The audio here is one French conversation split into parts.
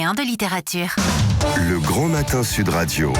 lycéen de littérature. Le Grand Matin Sud Radio.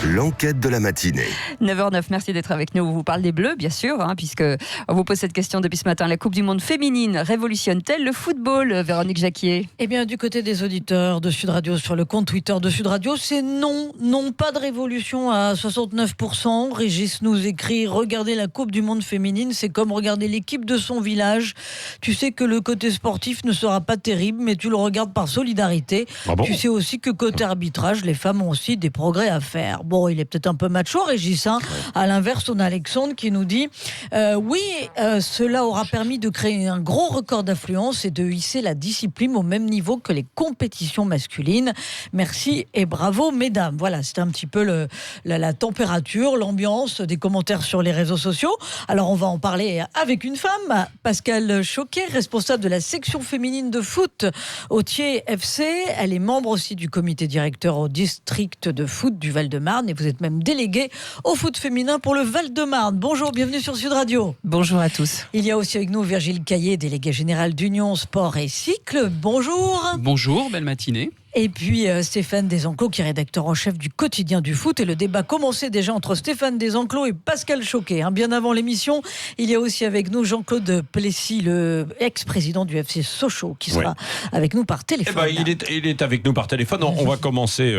L'enquête de la matinée. 9h09, merci d'être avec nous. On vous parle des Bleus, bien sûr, puisque on vous pose cette question depuis ce matin. La Coupe du Monde féminine révolutionne-t-elle le football, Véronique Jacquier? Eh bien, du côté des auditeurs de Sud Radio, sur le compte Twitter de Sud Radio, c'est non, pas de révolution à 69%. Régis nous écrit: regardez la Coupe du Monde féminine, c'est comme regarder l'équipe de son village. Tu sais que le côté sportif ne sera pas terrible, mais tu le regardes par solidarité. Ah bon ? Tu sais aussi que côté arbitrage, les femmes ont aussi des progrès à faire. Bon, il est peut-être un peu macho, Régis. À l'inverse, on a Alexandre qui nous dit cela aura permis de créer un gros record d'affluence et de hisser la discipline au même niveau que les compétitions masculines. Merci et bravo, mesdames. Voilà, c'est un petit peu la température, l'ambiance des commentaires sur les réseaux sociaux. Alors, on va en parler avec une femme, Pascale Choquet, responsable de la section féminine de foot au Thiers FC. Elle est membre aussi du comité directeur au district de foot du Val-de-Marne et vous êtes même déléguée au foot féminin pour le Val-de-Marne. Bonjour, bienvenue sur Sud Radio. Bonjour à tous. Il y a aussi avec nous Virgile Caillé, délégué général d'Union Sport et Cycle. Bonjour. Bonjour, belle matinée. Et puis Stéphane Desenclos, qui est rédacteur en chef du quotidien du foot. Et le débat commençait déjà entre Stéphane Desenclos et Pascale Choquet. Bien avant l'émission, il y a aussi avec nous Jean-Claude Plessis, le ex-président du FC Sochaux, qui sera avec nous par téléphone. Il est avec nous par téléphone. On va commencer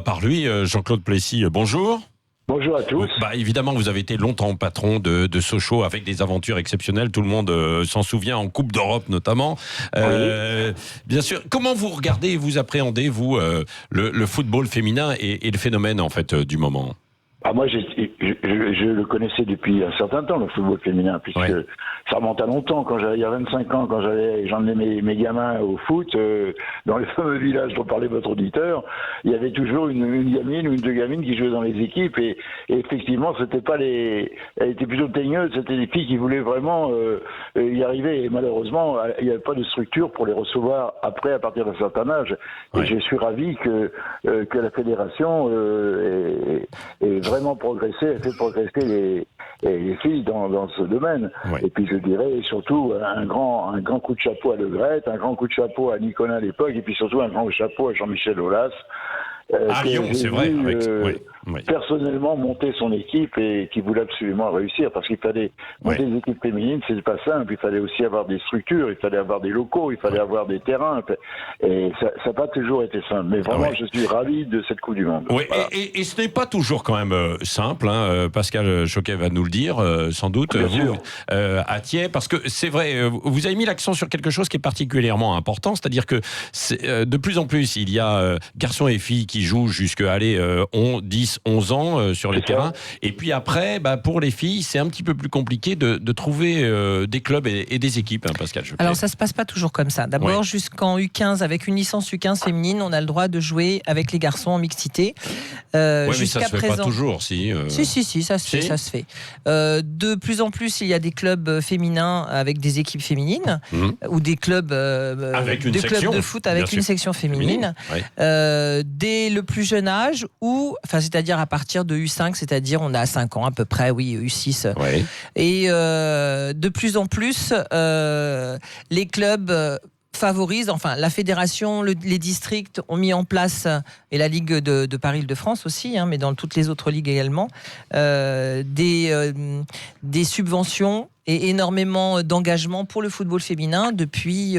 par lui. Jean-Claude Plessis, bonjour. Bonjour à tous. Évidemment, vous avez été longtemps patron de Sochaux avec des aventures exceptionnelles. Tout le monde s'en souvient, en Coupe d'Europe notamment. Bien sûr. Comment vous regardez et vous appréhendez, vous, le football féminin et le phénomène, en fait, du moment ? Moi, je le connaissais depuis un certain temps, le football féminin, puisque ça remonte à longtemps. Il y a 25 ans, quand j'emmenais mes gamins au foot, dans les fameux villages dont parlait votre auditeur, il y avait toujours une gamine ou une deux gamines qui jouaient dans les équipes, et effectivement, elles étaient plutôt teigneuses, c'était des filles qui voulaient vraiment y arriver, et malheureusement, il n'y avait pas de structure pour les recevoir après, à partir d'un certain âge. Et je suis ravi que la fédération est vraiment progressé, a fait progresser les filles dans ce domaine. Et puis je dirais surtout un grand coup de chapeau à Le Gret, un grand coup de chapeau à Nicolas à l'époque, et puis surtout un grand chapeau à Jean-Michel Aulas. À Lyon, c'est vrai. Personnellement monter son équipe et qui voulait absolument réussir, parce qu'il fallait monter des équipes féminines, c'est pas simple. Il fallait aussi avoir des structures, il fallait avoir des locaux, il fallait avoir des terrains, et ça n'a pas toujours été simple. Mais vraiment, je suis ravi de cette Coupe du Monde. Voilà. Et ce n'est pas toujours quand même simple. Pascal Choquet va nous le dire, sans doute. Vous, à Thiers, parce que c'est vrai, vous avez mis l'accent sur quelque chose qui est particulièrement important, c'est-à-dire que de plus en plus, il y a garçons et filles qui jouent jusqu'à 10, 11 ans sur les terrains. Et puis après, pour les filles, c'est un petit peu plus compliqué de trouver des clubs et des équipes, Pascal Choquet. Alors ça se passe pas toujours comme ça. D'abord, jusqu'en U15, avec une licence U15 féminine, on a le droit de jouer avec les garçons en mixité. Mais ça se fait pas toujours, Si, ça se fait. De plus en plus, il y a des clubs féminins avec des équipes féminines, ou des clubs, clubs de foot avec une section féminine. Dès le plus jeune âge, c'est-à-dire à partir de U5, c'est-à-dire on a 5 ans à peu près, U6. Et de plus en plus, les clubs favorisent, la fédération, les districts ont mis en place, et la Ligue de Paris-Île-de-France aussi, mais dans toutes les autres ligues également, des subventions et énormément d'engagement pour le football féminin depuis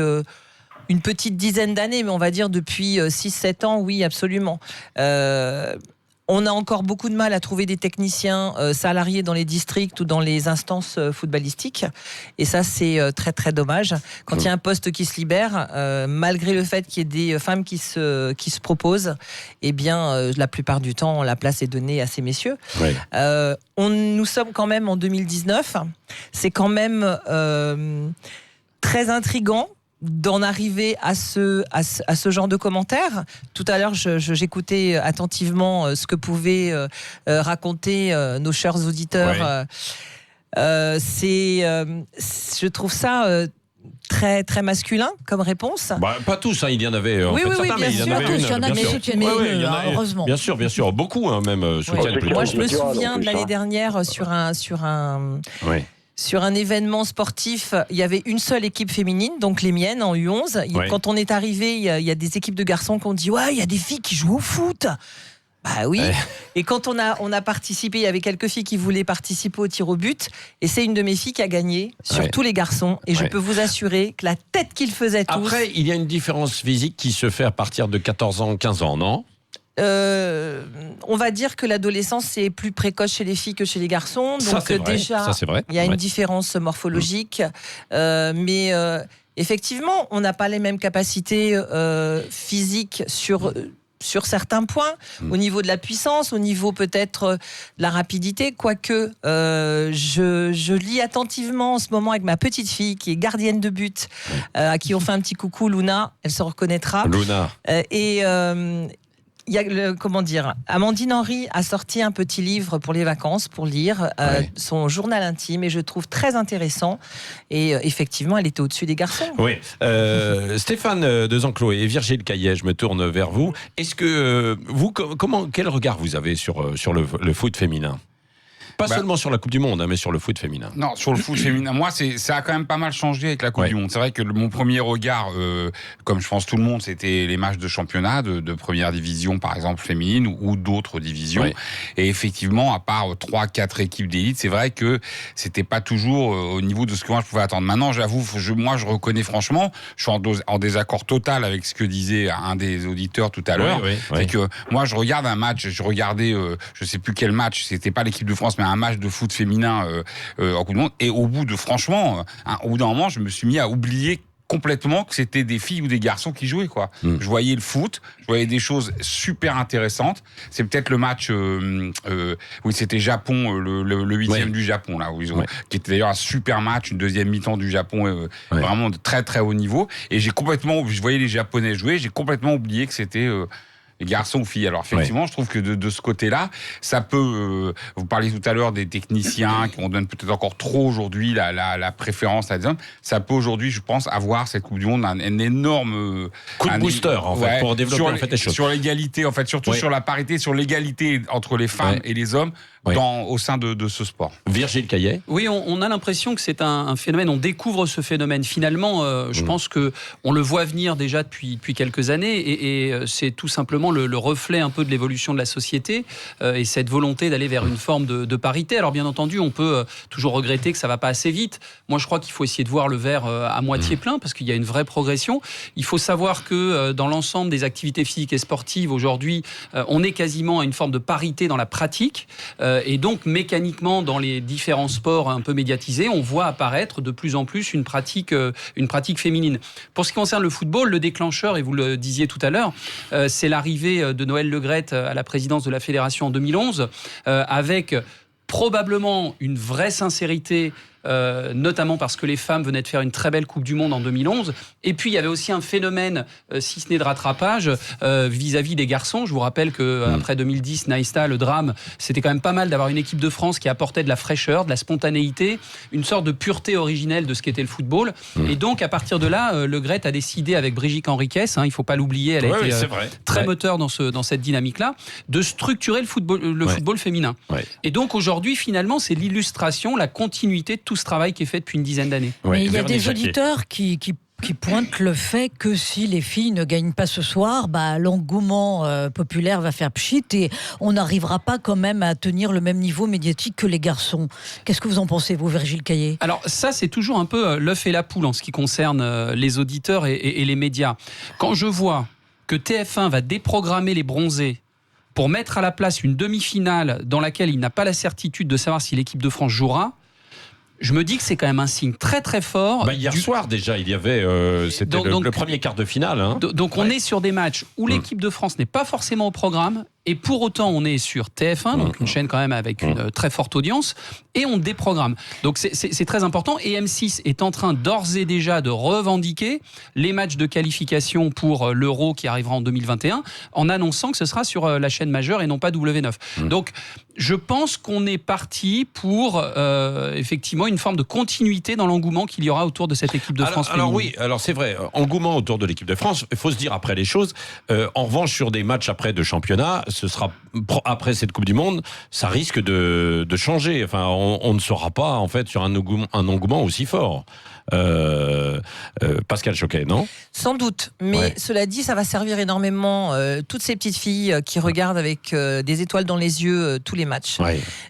une petite dizaine d'années, mais on va dire depuis 6-7 ans, oui, absolument. On a encore beaucoup de mal à trouver des techniciens salariés dans les districts ou dans les instances footballistiques. Et ça, c'est très, très dommage. Quand il y a un poste qui se libère, malgré le fait qu'il y ait des femmes qui se proposent, la plupart du temps, la place est donnée à ces messieurs. Nous sommes quand même en 2019. C'est quand même très intriguant d'en arriver à ce genre de commentaires. Tout à l'heure, j'écoutais attentivement ce que pouvaient raconter nos chers auditeurs. Je trouve ça très, très masculin comme réponse. Pas tous, il y en avait certains, mais il y en avait une. Heureusement. Bien sûr, beaucoup même soutiennent plutôt. Moi, je me souviens de l'année dernière sur un sur un événement sportif, il y avait une seule équipe féminine, donc les miennes en U11. Ouais. Quand on est arrivé, il y a des équipes de garçons qui ont dit ouais, il y a des filles qui jouent au foot. Bah oui. Et quand on a participé, il y avait quelques filles qui voulaient participer au tir au but, et c'est une de mes filles qui a gagné sur tous les garçons. Et je peux vous assurer que la tête qu'ils faisaient tous. Après, il y a une différence physique qui se fait à partir de 14 ans, 15 ans, non ? On va dire que l'adolescence est plus précoce chez les filles que chez les garçons, donc ça, déjà il y a une différence morphologique, mais effectivement on n'a pas les mêmes capacités physiques sur certains points, au niveau de la puissance, au niveau peut-être de la rapidité, quoique je lis attentivement en ce moment avec ma petite fille qui est gardienne de but, à qui on fait un petit coucou, Luna, elle se reconnaîtra. Luna. Il y a Amandine Henry a sorti un petit livre pour les vacances pour lire son journal intime, et je trouve très intéressant, et effectivement elle était au-dessus des garçons. Oui. Stéphane Desenclos et Virgile Caillet, je me tourne vers vous. Est-ce que vous, quel regard vous avez sur le foot féminin ? Pas seulement sur la Coupe du Monde, mais sur le foot féminin. Non, sur le foot féminin. Moi, ça a quand même pas mal changé avec la Coupe du Monde. C'est vrai que mon premier regard, comme je pense tout le monde, c'était les matchs de championnat, de première division, par exemple, féminine, ou d'autres divisions. Ouais. Et effectivement, à part 3-4 équipes d'élite, c'est vrai que c'était pas toujours au niveau de ce que moi je pouvais attendre. Maintenant, j'avoue, je reconnais franchement, je suis en désaccord total avec ce que disait un des auditeurs tout à l'heure. C'est que moi, je regarde un match, je regardais, je sais plus quel match, c'était pas l'équipe de France, mais un match de foot féminin en Coupe du Monde, et au bout d'un moment, je me suis mis à oublier complètement que c'était des filles ou des garçons qui jouaient, quoi. Je voyais le foot, je voyais des choses super intéressantes. C'est peut-être le match où c'était Japon, le 8e du Japon, là, où qui était d'ailleurs un super match, une deuxième mi-temps du Japon, vraiment de très très haut niveau. Et je voyais les Japonais jouer, j'ai complètement oublié que c'était les garçons ou filles. Alors effectivement, je trouve que de ce côté-là, ça peut. Vous parliez tout à l'heure des techniciens qui on donne peut-être encore trop aujourd'hui la préférence à des hommes. Ça peut aujourd'hui, je pense, avoir cette Coupe du Monde un énorme coup de booster en fait pour développer les choses. Sur l'égalité, en fait, surtout sur la parité, sur l'égalité entre les femmes et les hommes. Au sein de ce sport. Virgile Caillet. Oui, on a l'impression que c'est un phénomène, on découvre ce phénomène. Finalement, je pense qu'on le voit venir déjà depuis quelques années, et c'est tout simplement le reflet un peu de l'évolution de la société, et cette volonté d'aller vers une forme de parité. Alors bien entendu, on peut toujours regretter que ça ne va pas assez vite. Moi, je crois qu'il faut essayer de voir le verre à moitié plein, parce qu'il y a une vraie progression. Il faut savoir que dans l'ensemble des activités physiques et sportives, aujourd'hui, on est quasiment à une forme de parité dans la pratique. Et donc, mécaniquement, dans les différents sports un peu médiatisés, on voit apparaître de plus en plus une pratique féminine. Pour ce qui concerne le football, le déclencheur, et vous le disiez tout à l'heure, c'est l'arrivée de Noël Le Graët à la présidence de la fédération en 2011, avec probablement une vraie sincérité, notamment parce que les femmes venaient de faire une très belle Coupe du Monde en 2011. Et puis, il y avait aussi un phénomène, si ce n'est de rattrapage, vis-à-vis des garçons. Je vous rappelle qu'après 2010, Naïsta, le drame, c'était quand même pas mal d'avoir une équipe de France qui apportait de la fraîcheur, de la spontanéité, une sorte de pureté originelle de ce qu'était le football. Et donc, à partir de là, Le Graët a décidé, avec Brigitte Henriquez, il ne faut pas l'oublier, elle a été très moteur dans cette dynamique-là, de structurer le football féminin. Et donc, aujourd'hui, finalement, c'est l'illustration, la continuité de tout ce travail qui est fait depuis une dizaine d'années. Mais il y a des auditeurs qui pointent le fait que si les filles ne gagnent pas ce soir, l'engouement populaire va faire pchit, et on n'arrivera pas quand même à tenir le même niveau médiatique que les garçons. Qu'est-ce que vous en pensez, vous, Virgile Caillet ? Alors ça, c'est toujours un peu l'œuf et la poule en ce qui concerne les auditeurs et les médias. Quand je vois que TF1 va déprogrammer les bronzés pour mettre à la place une demi-finale dans laquelle il n'a pas la certitude de savoir si l'équipe de France jouera, je me dis que c'est quand même un signe très très fort. Hier soir déjà, il y avait c'était le premier quart de finale. Donc on est sur des matchs où l'équipe de France n'est pas forcément au programme, et pour autant on est sur TF1, donc une chaîne quand même avec une très forte audience, et on déprogramme. Donc c'est très important, et M6 est en train d'ores et déjà de revendiquer les matchs de qualification pour l'Euro qui arrivera en 2021, en annonçant que ce sera sur la chaîne majeure et non pas W9. Donc je pense qu'on est parti pour effectivement une forme de continuité dans l'engouement qu'il y aura autour de cette équipe de France. Alors c'est vrai, engouement autour de l'équipe de France. Il faut se dire après les choses. En revanche, sur des matchs après de championnat, ce sera après cette Coupe du Monde, ça risque de changer. Enfin, on ne sera pas en fait sur un engouement aussi fort. Pascal Choquet, non ? Sans doute, mais cela dit, ça va servir énormément toutes ces petites filles qui regardent avec des étoiles dans les yeux tous les matchs.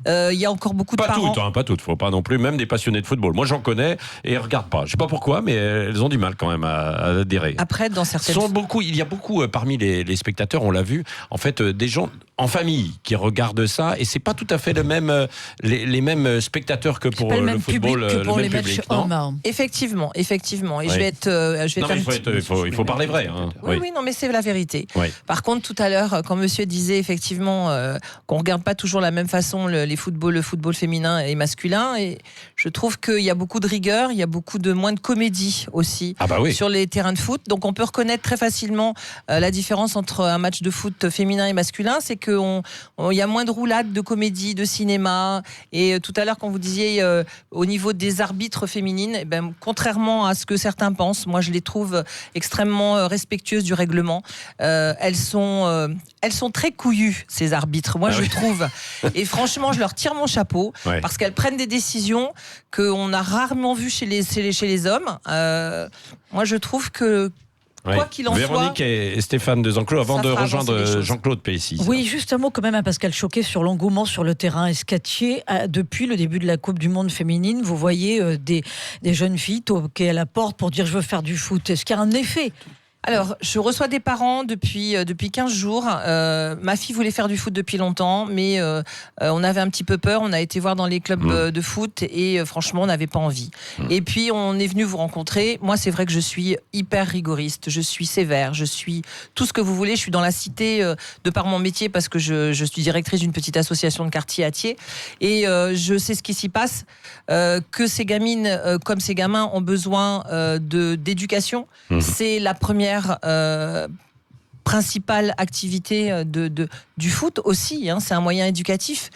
Il y a encore beaucoup de parents. Pas toutes, faut pas non plus, même des passionnés de football. Moi, j'en connais et elles regardent pas. Je sais pas pourquoi, mais elles ont du mal quand même à adhérer. Après, dans certaines... Il y a beaucoup parmi les spectateurs, on l'a vu, en fait, des gens en famille qui regardent ça, et c'est pas tout à fait les mêmes spectateurs que pour le football, que pour le les même matchs public, non ? hommes. Effectivement. Et je vais être... il faut parler vrai. Hein. Oui, non, mais c'est la vérité. Oui. Par contre, tout à l'heure, quand monsieur disait effectivement qu'on regarde pas toujours de la même façon le football féminin et masculin, et je trouve qu'il y a beaucoup de rigueur, il y a beaucoup moins de comédie aussi sur les terrains de foot. Donc on peut reconnaître très facilement la différence entre un match de foot féminin et masculin, c'est qu'il y a moins de roulades, de comédie, de cinéma. Et tout à l'heure, quand vous disiez au niveau des arbitres féminines, contrairement à ce que certains pensent, moi je les trouve extrêmement respectueuses du règlement. Elles sont très couillues, ces arbitres, moi je trouve. Et franchement, je leur tire mon chapeau parce qu'elles prennent des décisions qu'on a rarement vues chez les hommes. Moi je trouve que quoi qu'il en Véronique soit, et Stéphane Desenclos, avant de rejoindre Jean-Claude Pessy. Oui, juste un mot quand même à Pascal Choquet sur l'engouement sur le terrain escatier. Depuis le début de la Coupe du Monde féminine, vous voyez des jeunes filles toquer à la porte pour dire « je veux faire du foot ». Est-ce qu'il y a un effet ? Alors, je reçois des parents depuis 15 jours. Ma fille voulait faire du foot depuis longtemps, mais on avait un petit peu peur. On a été voir dans les clubs de foot et franchement, on n'avait pas envie. Et puis, on est venu vous rencontrer. Moi, c'est vrai que je suis hyper rigoriste. Je suis sévère. Je suis tout ce que vous voulez. Je suis dans la cité de par mon métier parce que je suis directrice d'une petite association de quartier à Thiers. Et je sais ce qui s'y passe. Que ces gamines, comme ces gamins, ont besoin d'éducation. C'est la première principale activité du foot aussi, c'est un moyen éducatif.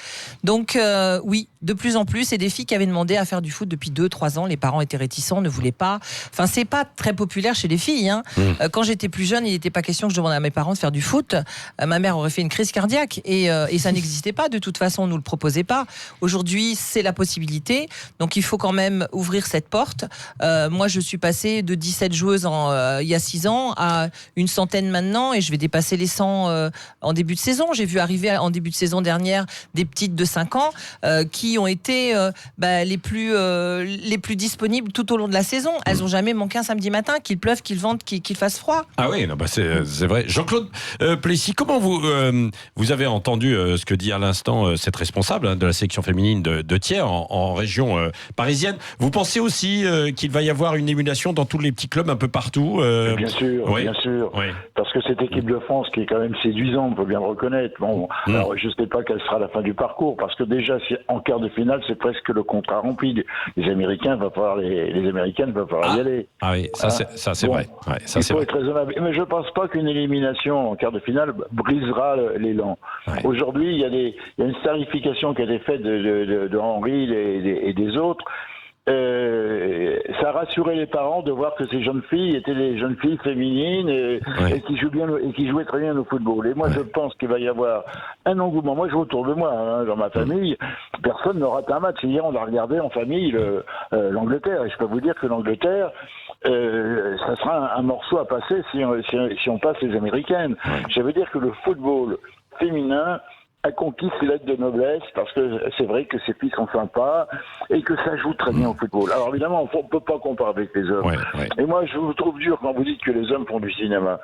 Donc oui, de plus en plus, c'est des filles qui avaient demandé à faire du foot depuis 2-3 ans. Les parents étaient réticents, ne voulaient pas. Enfin, c'est pas très populaire chez les filles. Quand j'étais plus jeune, il n'était pas question que je demande à mes parents de faire du foot. Ma mère aurait fait une crise cardiaque et ça n'existait pas. De toute façon, on nous le proposait pas. Aujourd'hui, c'est la possibilité. Donc, il faut quand même ouvrir cette porte. Moi, je suis passée de 17 joueuses il y a 6 ans à une centaine maintenant et je vais dépasser les 100 en début de saison. J'ai vu arriver en début de saison dernière des petites de 5 ans qui ont été les plus disponibles tout au long de la saison. Elles n'ont jamais manqué un samedi matin, qu'il pleuve, qu'il vente, qu'il fasse froid. Ah oui, c'est vrai. Jean-Claude Plessis, comment vous avez entendu ce que dit à l'instant cette responsable de la section féminine de Thiers en région parisienne. Vous pensez aussi qu'il va y avoir une émulation dans tous les petits clubs un peu partout Bien sûr, bien sûr. Oui. Parce que cette équipe de France qui est quand même séduisante, on peut bien le reconnaître. Bon, alors je ne sais pas quelle sera la fin du parcours, parce que déjà, en quart de finale, c'est presque le contrat rempli. Les Américains, les Américaines vont falloir y aller. Ah oui, ça c'est vrai. Ouais, ça, il faut être raisonnable. Mais je ne pense pas qu'une élimination en quart de finale brisera l'élan. Ouais. Aujourd'hui, il y a une starification qui a été faite de Henry et des autres. Ça a rassuré les parents de voir que ces jeunes filles étaient des jeunes filles féminines et qui jouaient très bien au football. Et moi, je pense qu'il va y avoir un engouement. Moi, je vois autour de moi, dans ma famille, personne ne rate un match. Hier, on a regardé en famille l'Angleterre. Et je peux vous dire que l'Angleterre, ça sera un morceau à passer si on passe les Américaines. Ça veut dire que le football féminin a conquis ses lettres de noblesse, parce que c'est vrai que ces filles sont sympas et que ça joue très bien au football. Alors évidemment, on ne peut pas comparer avec les hommes. Et moi, je vous trouve dur quand vous dites que les hommes font du cinéma.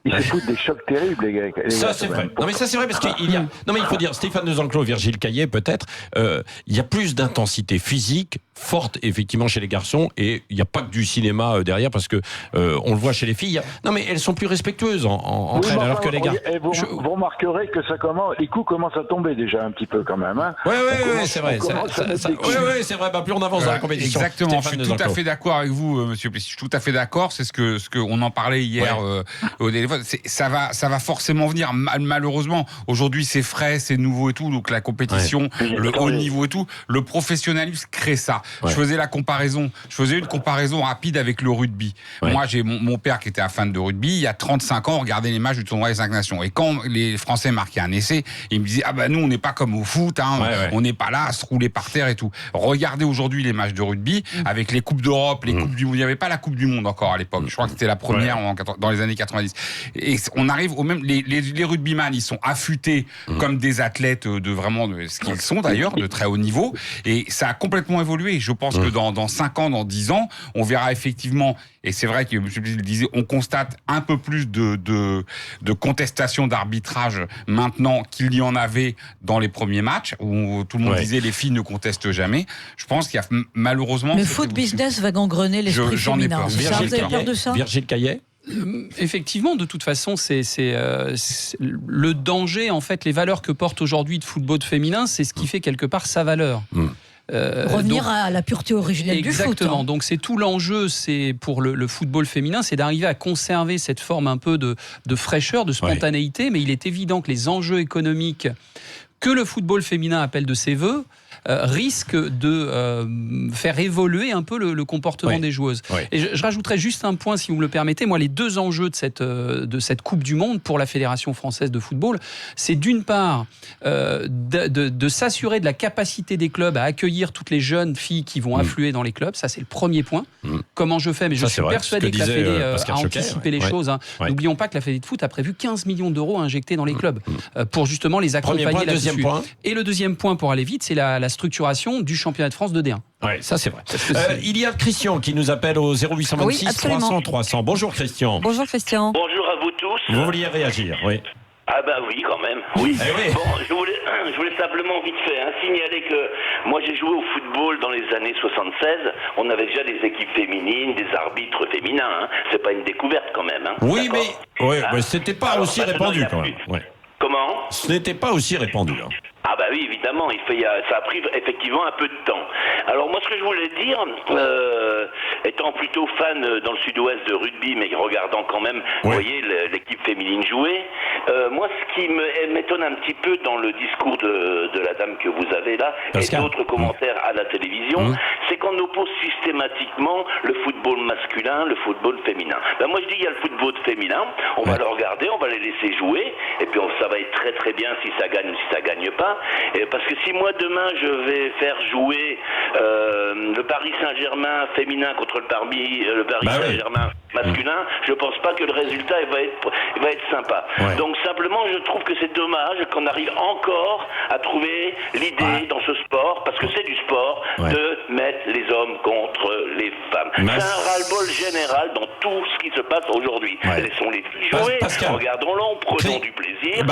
Ils se foutent des chocs terribles, les gars. Ça, c'est vrai. Non, mais ça, c'est vrai, parce qu'il y a... Non, mais il faut dire, Stéphane Desenclos, Virgile Caillet, peut-être, il y a plus d'intensité physique, forte, effectivement, chez les garçons, et il n'y a pas que du cinéma derrière, parce que on le voit chez les filles. Non, mais elles sont plus respectueuses entre elles, alors que les gars... Vous remarquerez que les coups commencent à tomber déjà un petit peu, quand même. Oui, c'est vrai. Oui, c'est vrai. Plus on avance dans la compétition. Exactement. Je suis tout à fait d'accord avec vous, monsieur Plessis. Je suis tout à fait d'accord. C'est ce qu'on en parlait hier au débat. fois, ça va forcément venir. Malheureusement, aujourd'hui, c'est frais, c'est nouveau et tout, donc la compétition, le haut niveau et tout, le professionnalisme crée ça. Je faisais une comparaison rapide avec le rugby. Moi, j'ai mon père qui était un fan de rugby. Il y a 35 ans, on regardait les matchs du tournoi des 5 Nations. Et quand les Français marquaient un essai, ils me disaient nous, on n'est pas comme au foot, on n'est pas là à se rouler par terre et tout. Regardez aujourd'hui les matchs de rugby avec les coupes d'Europe, les coupes du monde. Il n'y avait pas la Coupe du Monde encore à l'époque. Je crois que c'était la première dans les années 90. Et on arrive au même. Les rugbyman, ils sont affûtés comme des athlètes de ce qu'ils sont d'ailleurs, de très haut niveau. Et ça a complètement évolué. Je pense que dans 5 ans, dans 10 ans, on verra effectivement. Et c'est vrai que, je le disais, on constate un peu plus de contestation d'arbitrage maintenant qu'il y en avait dans les premiers matchs, où tout le monde disait les filles ne contestent jamais. Je pense qu'il y a malheureusement... Le foot business va gangrener l'esprit féminin. J'en ai peur. Vous avez peur de ça ? Virgile Caillet ? Effectivement, de toute façon, c'est le danger, en fait, les valeurs que porte aujourd'hui le football féminin, c'est ce qui fait quelque part sa valeur. Revenir à la pureté originelle du foot. Exactement. Donc c'est tout l'enjeu, c'est pour le football féminin, c'est d'arriver à conserver cette forme un peu de fraîcheur, de spontanéité. Mais il est évident que les enjeux économiques que le football féminin appelle de ses voeux risque de faire évoluer un peu le comportement des joueuses. Et je rajouterais juste un point, si vous me le permettez. Moi, les 2 enjeux de cette Coupe du Monde pour la Fédération française de football, c'est d'une part de s'assurer de la capacité des clubs à accueillir toutes les jeunes filles qui vont affluer dans les clubs. Ça, c'est le premier point. Comment je fais ? Mais je suis persuadé que la Fédé a anticipé les choses. N'oublions pas que la Fédé de foot a prévu 15 millions d'euros à injecter dans les clubs pour justement les accompagner là-dessus. Et le deuxième point, pour aller vite, c'est la structuration du championnat de France de D1. Oui, ça c'est vrai. Il y a Christian qui nous appelle au 0826 300 300. Bonjour Christian. Bonjour Christian. Bonjour à vous tous. Vous vouliez réagir, oui. Ah bah oui, quand même. Oui. Bon, je voulais simplement vite fait signaler que moi j'ai joué au football dans les années 76. On avait déjà des équipes féminines, des arbitres féminins. C'est pas une découverte quand même. Oui, mais c'était pas aussi répandu quand même. Comment ? Ce n'était pas aussi répandu. Ah bah oui, évidemment, ça a pris effectivement un peu de temps. Alors moi, ce que je voulais dire, étant plutôt fan dans le sud-ouest de rugby, mais regardant quand même, vous voyez, l'équipe féminine jouer, moi, ce qui m'étonne un petit peu dans le discours de la dame que vous avez là, Pascal, et d'autres commentaires à la télévision, c'est qu'on oppose systématiquement le football masculin, le football féminin. Ben moi, je dis, il y a le football féminin, on va le regarder, on va les laisser jouer, et puis ça va être très très bien si ça gagne ou si ça gagne pas. Parce que si moi demain je vais faire jouer le Paris Saint-Germain féminin contre le Paris Saint-Germain masculin, je pense pas que le résultat va être sympa. Donc simplement je trouve que c'est dommage qu'on arrive encore à trouver l'idée dans ce sport, parce que c'est du sport, de mettre les hommes contre les femmes. C'est un ras-le-bol général dans tout ce qui se passe aujourd'hui. Laissons les filles jouer, regardons-le, prenons du plaisir.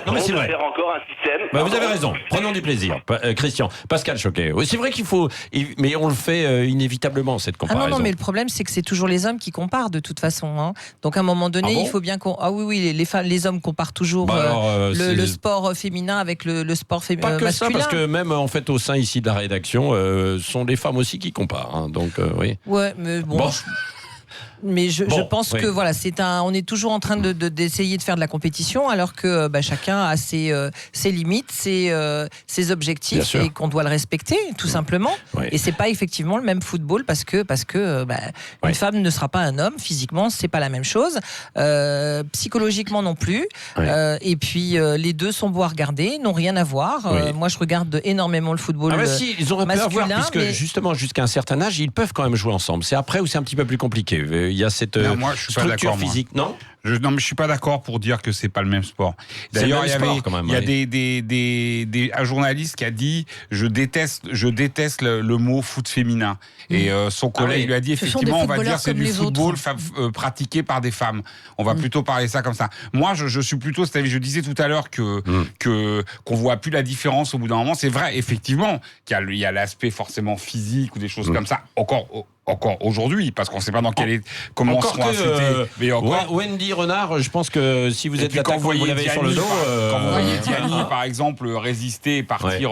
Non mais c'est vrai. Faire encore un système. Vous avez raison, prenons du plaisir. Christian, Pascal Choquet. C'est vrai qu'il faut, mais on le fait inévitablement cette comparaison. Non, mais le problème c'est que c'est toujours les hommes qui comparent de toute façon. Donc à un moment donné, il faut bien qu'on. Ah oui, les hommes comparent toujours le sport féminin avec le sport masculin. Pas que ça, parce que même en fait au sein ici de la rédaction, sont les femmes aussi qui comparent. Donc oui. Ouais, mais bon. Mais je pense que voilà, on est toujours en train d'essayer de faire de la compétition, alors que chacun a ses limites, ses objectifs, et qu'on doit le respecter tout simplement. Et c'est pas effectivement le même football parce que une femme ne sera pas un homme physiquement, c'est pas la même chose, psychologiquement non plus. Et puis les deux sont beaux à regarder, n'ont rien à voir. Moi, je regarde énormément le football. Si, ils auraient pu avoir, puisque justement jusqu'à un certain âge, ils peuvent quand même jouer ensemble. C'est après où c'est un petit peu plus compliqué. Il y a cette structure physique, non ? Non, mais je suis pas d'accord pour dire que c'est pas le même sport. D'ailleurs, il y a un journaliste qui a dit je déteste le mot foot féminin. Et son collègue lui a dit effectivement, on va dire c'est du football pratiqué par des femmes. On va plutôt parler ça comme ça. Moi, je suis plutôt, je disais tout à l'heure qu'on voit plus la différence au bout d'un moment. C'est vrai, effectivement, qu'il y a l'aspect forcément physique ou des choses comme ça. Encore aujourd'hui, parce qu'on ne sait pas comment seront affûtés. Mais encore, Wendy allez-y, Renard. Je pense que si vous êtes attaquant, vous l'avez sur le dos. Quand vous voyez Diani, par exemple, résister, partir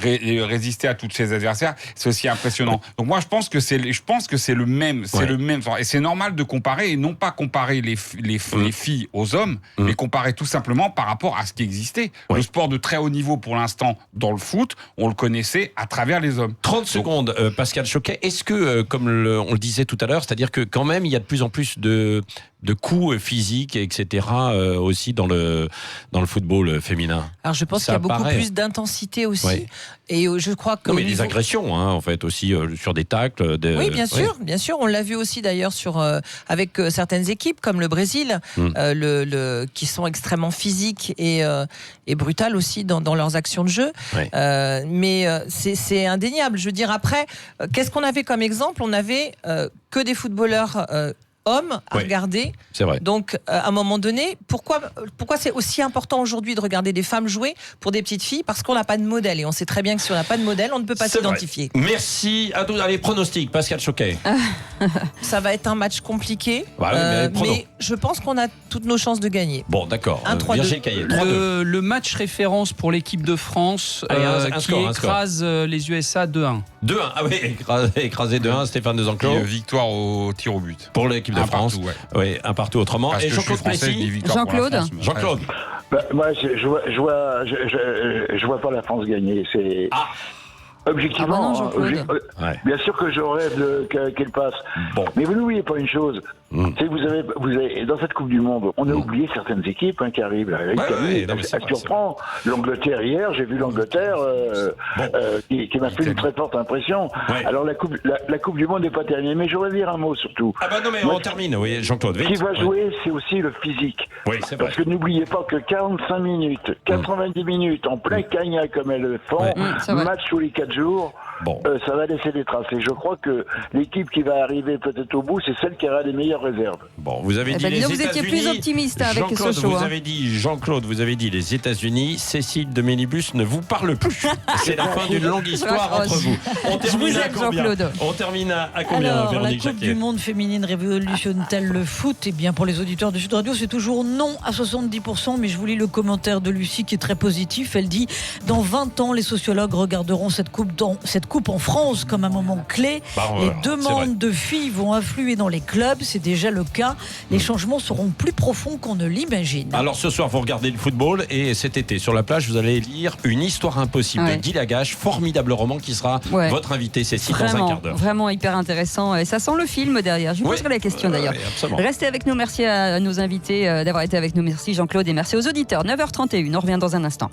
résister à tous ses adversaires, c'est aussi impressionnant. Donc moi, je pense que c'est le même, le même. Et c'est normal de comparer, et non pas comparer les filles aux hommes, mais comparer tout simplement par rapport à ce qui existait. Le sport de très haut niveau, pour l'instant, dans le foot, on le connaissait à travers les hommes. 30 secondes, Pascal Choquet. Est-ce que, comme on le disait tout à l'heure, c'est-à-dire que quand même, il y a de plus en plus de coups physiques, etc., aussi dans le football féminin. Alors je pense qu'il y a beaucoup plus d'intensité aussi. Oui. Et je crois que... Non, mais des agressions, en fait, aussi, sur des tacles. Oui, bien sûr. On l'a vu aussi d'ailleurs avec certaines équipes, comme le Brésil, qui sont extrêmement physiques et brutales aussi dans leurs actions de jeu. Oui. Mais c'est indéniable. Je veux dire, après, qu'est-ce qu'on avait comme exemple ? On avait que des footballeurs... hommes à regarder. C'est vrai. Donc, à un moment donné, pourquoi c'est aussi important aujourd'hui de regarder des femmes jouer pour des petites filles ? Parce qu'on n'a pas de modèle. Et on sait très bien que si on n'a pas de modèle, on ne peut pas s'identifier. Merci à tous. Allez, pronostic, Pascal Choquet. Ça va être un match compliqué. Mais je pense qu'on a toutes nos chances de gagner. Bon, d'accord. 1-3-2. Le match référence pour l'équipe de France qui écrase les USA 2-1. 2-1, ah oui, écrasé 2-1, Stéphane Desenclos. Victoire au tir au but. Pour l'équipe de France. Partout, oui, un partout autrement. Parce et Jean-Claude Plessis. Jean-Claude. Moi, je vois pas la France gagner. C'est... Objectivement, bien sûr que je rêve qu'elle passe. Bon. Mais vous n'oubliez pas une chose, c'est que vous avez dans cette Coupe du Monde, on a oublié certaines équipes qui arrivent. Ça surprend. L'Angleterre hier, j'ai vu l'Angleterre qui m'a fait une très forte impression. Ouais. Alors la Coupe du Monde n'est pas terminée, mais je voudrais dire un mot surtout. Ah bah non mais on termine, oui, Jean-Claude. Ce qui va jouer, c'est aussi le physique. Oui, c'est vrai. Parce que n'oubliez pas que 45 minutes, 90 minutes en plein cagnac comme elles le font, match tous les 4 jours. Bon. Ça va laisser des traces. Et je crois que l'équipe qui va arriver peut-être au bout, c'est celle qui aura les meilleures réserves. Bon, vous avez dit les États-Unis. Vous étiez plus optimiste avec Sochaux. Jean-Claude, vous avez dit les États-Unis. Cécile de Mélibus ne vous parle plus. C'est la fin d'une longue histoire entre vous. On termine à combien ? On termine à combien, Alors, Véronique la Coupe Jacquet ? du Monde féminine révolutionne-t-elle le foot ? Eh bien, pour les auditeurs de Sud Radio, c'est toujours non à 70%. Mais je vous lis le commentaire de Lucie qui est très positif. Elle dit « Dans 20 ans, les sociologues regarderont cette coupe en France comme un moment clé. Les demandes de filles vont affluer dans les clubs. C'est déjà le cas. Les changements seront plus profonds qu'on ne l'imagine. » Alors ce soir, vous regardez le football et cet été, sur la plage, vous allez lire Une histoire impossible de Guy Lagache. Formidable roman qui sera votre invité, Cécile, dans un quart d'heure. Vraiment hyper intéressant. Et ça sent le film derrière. Je vous poserai la question d'ailleurs. Restez avec nous. Merci à nos invités d'avoir été avec nous. Merci Jean-Claude et merci aux auditeurs. 9h31. On revient dans un instant.